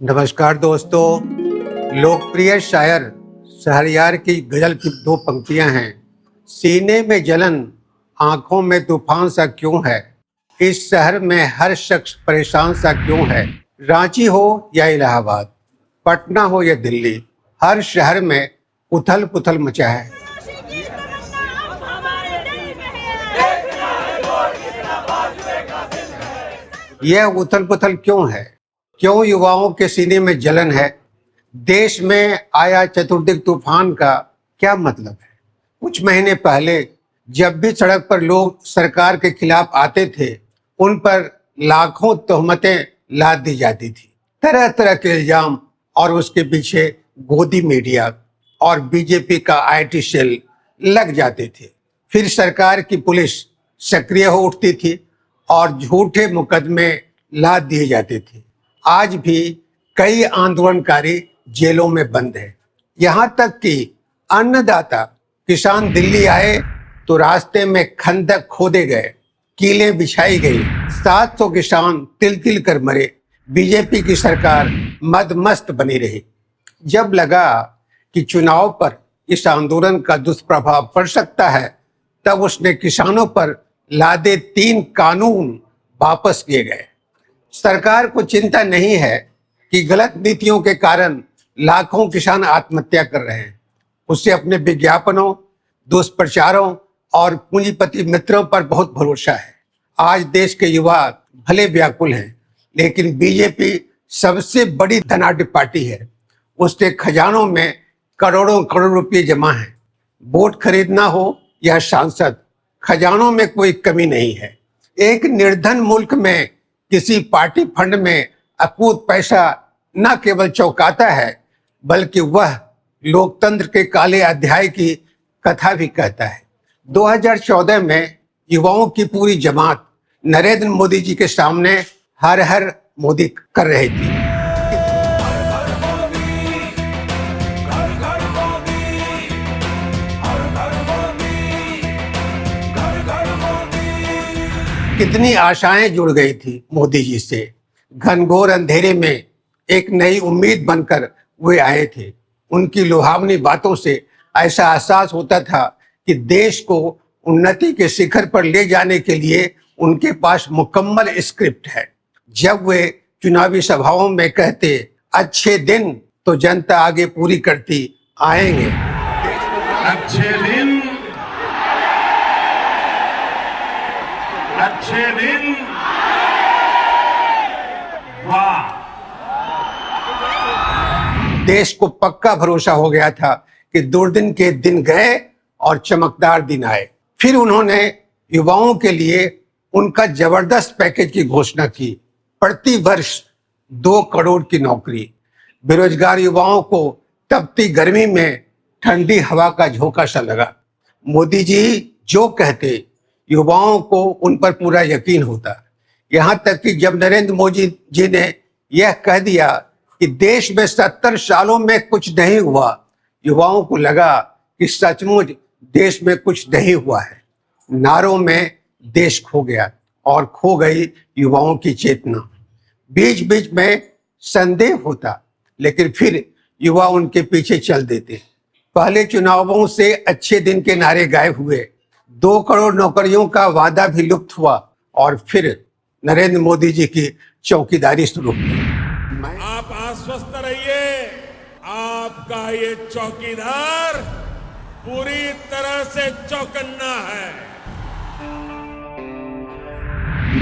नमस्कार दोस्तों। लोकप्रिय शायर शहरयार की गजल की दो पंक्तियां हैं। सीने में जलन, आंखों में तूफान सा क्यों है, इस शहर में हर शख्स परेशान सा क्यों है। रांची हो या इलाहाबाद, पटना हो या दिल्ली, हर शहर में उथल पुथल मचा है। यह उथल पुथल क्यों है? क्यों युवाओं के सीने में जलन है? देश में आया चतुर्दिक तूफान का क्या मतलब है? कुछ महीने पहले जब भी सड़क पर लोग सरकार के खिलाफ आते थे, उन पर लाखों तोहमतें लाद दी जाती थी। तरह तरह के इल्जाम, और उसके पीछे गोदी मीडिया और बीजेपी का आईटी सेल लग जाते थे। फिर सरकार की पुलिस सक्रिय हो उठती थी और झूठे मुकदमे लाद दिए जाते थे। आज भी कई आंदोलनकारी जेलों में बंद हैं। यहाँ तक कि अन्नदाता किसान दिल्ली आए तो रास्ते में खंदक खोदे गए, कीलें बिछाई गई, 700 किसान तिल तिल कर मरे। बीजेपी की सरकार मदमस्त बनी रही। जब लगा कि चुनाव पर इस आंदोलन का दुष्प्रभाव पड़ सकता है, तब उसने किसानों पर लादे 3 कानून वापस किए गए। सरकार को चिंता नहीं है कि गलत नीतियों के कारण लाखों किसान आत्महत्या कर रहे हैं। उसे अपने विज्ञापनों, दुष्प्रचारों और पूंजीपति मित्रों पर बहुत भरोसा है। आज देश के युवा भले व्याकुल हैं, लेकिन बीजेपी सबसे बड़ी धनाढ्य पार्टी है। उसके खजानों में करोड़ों करोड़ रुपए जमा हैं। वोट खरीदना हो या सांसद, खजानों में कोई कमी नहीं है। एक निर्धन मुल्क में किसी पार्टी फंड में अकूत पैसा न केवल चौंकाता है, बल्कि वह लोकतंत्र के काले अध्याय की कथा भी कहता है। 2014 में युवाओं की पूरी जमात नरेंद्र मोदी जी के सामने हर हर मोदी कर रही थी। कितनी आशाएं जुड़ गई थी मोदी जी से। घनघोर अंधेरे में एक नई उम्मीद बनकर वे आए थे। उनकी लुभावनी बातों से ऐसा एहसास होता था कि देश को उन्नति के शिखर पर ले जाने के लिए उनके पास मुकम्मल स्क्रिप्ट है। जब वे चुनावी सभाओं में कहते, अच्छे दिन तो जनता आगे पूरी करती आएंगे। अच्छे दिन, अच्छे दिन, वाह। देश को पक्का भरोसा हो गया था कि दुर्दिन के दिन गए और चमकदार दिन आए। फिर उन्होंने युवाओं के लिए उनका जबरदस्त पैकेज की घोषणा की। प्रति वर्ष 2 करोड़ की नौकरी, बेरोजगार युवाओं को तपती गर्मी में ठंडी हवा का झोंका सा लगा। मोदी जी जो कहते, युवाओं को उन पर पूरा यकीन होता। यहाँ तक कि जब नरेंद्र मोदी जी ने यह कह दिया कि देश में 70 सालों में कुछ नहीं हुआ, युवाओं को लगा कि सचमुच देश में कुछ नहीं हुआ है। नारों में देश खो गया और खो गई युवाओं की चेतना। बीच बीच में संदेह होता, लेकिन फिर युवा उनके पीछे चल देते। पहले चुनावों से अच्छे दिन के नारे गायब हुए, 2 करोड़ नौकरियों का वादा भी लुप्त हुआ, और फिर नरेंद्र मोदी जी की चौकीदारी शुरू हुई। आप आश्वस्त रहिए, आपका ये चौकीदार पूरी तरह से चौकन्ना है।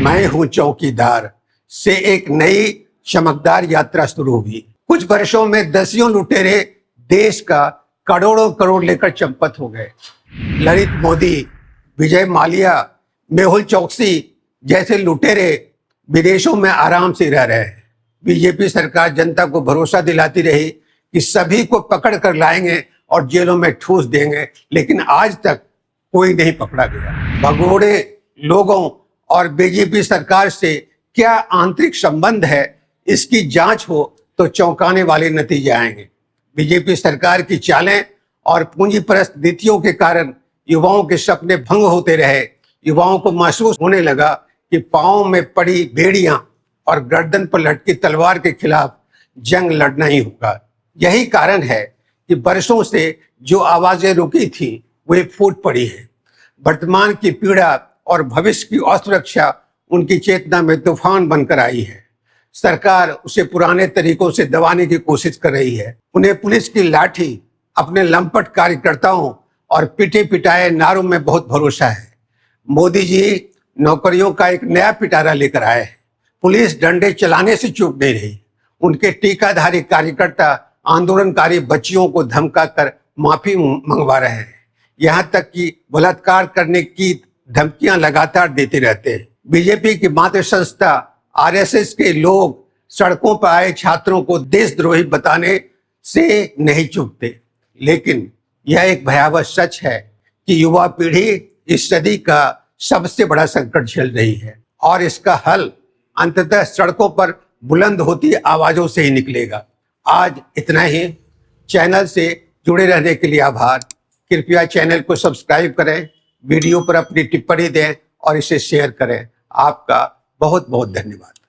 मैं हूं चौकीदार से एक नई चमकदार यात्रा शुरू हुई। कुछ वर्षों में दसियों लुटेरे देश का करोड़ों करोड़ लेकर चंपत हो गए। ललित मोदी, विजय माल्या, मेहुल चौकसी जैसे लुटेरे विदेशों में आराम से रह रहे हैं। बीजेपी सरकार जनता को भरोसा दिलाती रही कि सभी को पकड़ कर लाएंगे और जेलों में ठूस देंगे, लेकिन आज तक कोई नहीं पकड़ा गया। भगोड़े लोगों और बीजेपी सरकार से क्या आंतरिक संबंध है, इसकी जांच हो तो चौंकाने वाले नतीजे आएंगे। बीजेपी सरकार की चालें और पूंजीपरस्त नीतियों के कारण युवाओं के सपने भंग होते रहे। युवाओं को महसूस होने लगा कि पांव में पड़ी बेड़ियां और गर्दन पर लटकी तलवार के खिलाफ जंग लड़ना ही होगा। यही कारण है कि वर्षों से जो आवाजें रुकी थी वे फूट पड़ी हैं। वर्तमान की पीड़ा और भविष्य की असुरक्षा उनकी चेतना में तूफान बनकर आई है। सरकार उसे पुराने तरीकों से दबाने की कोशिश कर रही है। उन्हें पुलिस की लाठी, अपने लंपट कार्यकर्ताओं और पिटे पिटाए नारों में बहुत भरोसा है। मोदी जी नौकरियों का एक नया पिटारा लेकर आए हैं। पुलिस डंडे चलाने से चूक नहीं रही। उनके टीकाधारी कार्यकर्ता आंदोलनकारी बच्चियों को धमका कर माफी मंगवा रहे हैं। यहां तक कि बलात्कार करने की धमकियां लगातार देते रहते हैं। बीजेपी की मातृ संस्था आरएसएस के लोग सड़कों पर आए छात्रों को देशद्रोही बताने से नहीं चूकते। लेकिन यह एक भयावह सच है कि युवा पीढ़ी इस सदी का सबसे बड़ा संकट झेल रही है और इसका हल अंततः सड़कों पर बुलंद होती आवाजों से ही निकलेगा। आज इतना ही। चैनल से जुड़े रहने के लिए आभार। कृपया चैनल को सब्सक्राइब करें, वीडियो पर अपनी टिप्पणी दें और इसे शेयर करें। आपका बहुत बहुत धन्यवाद।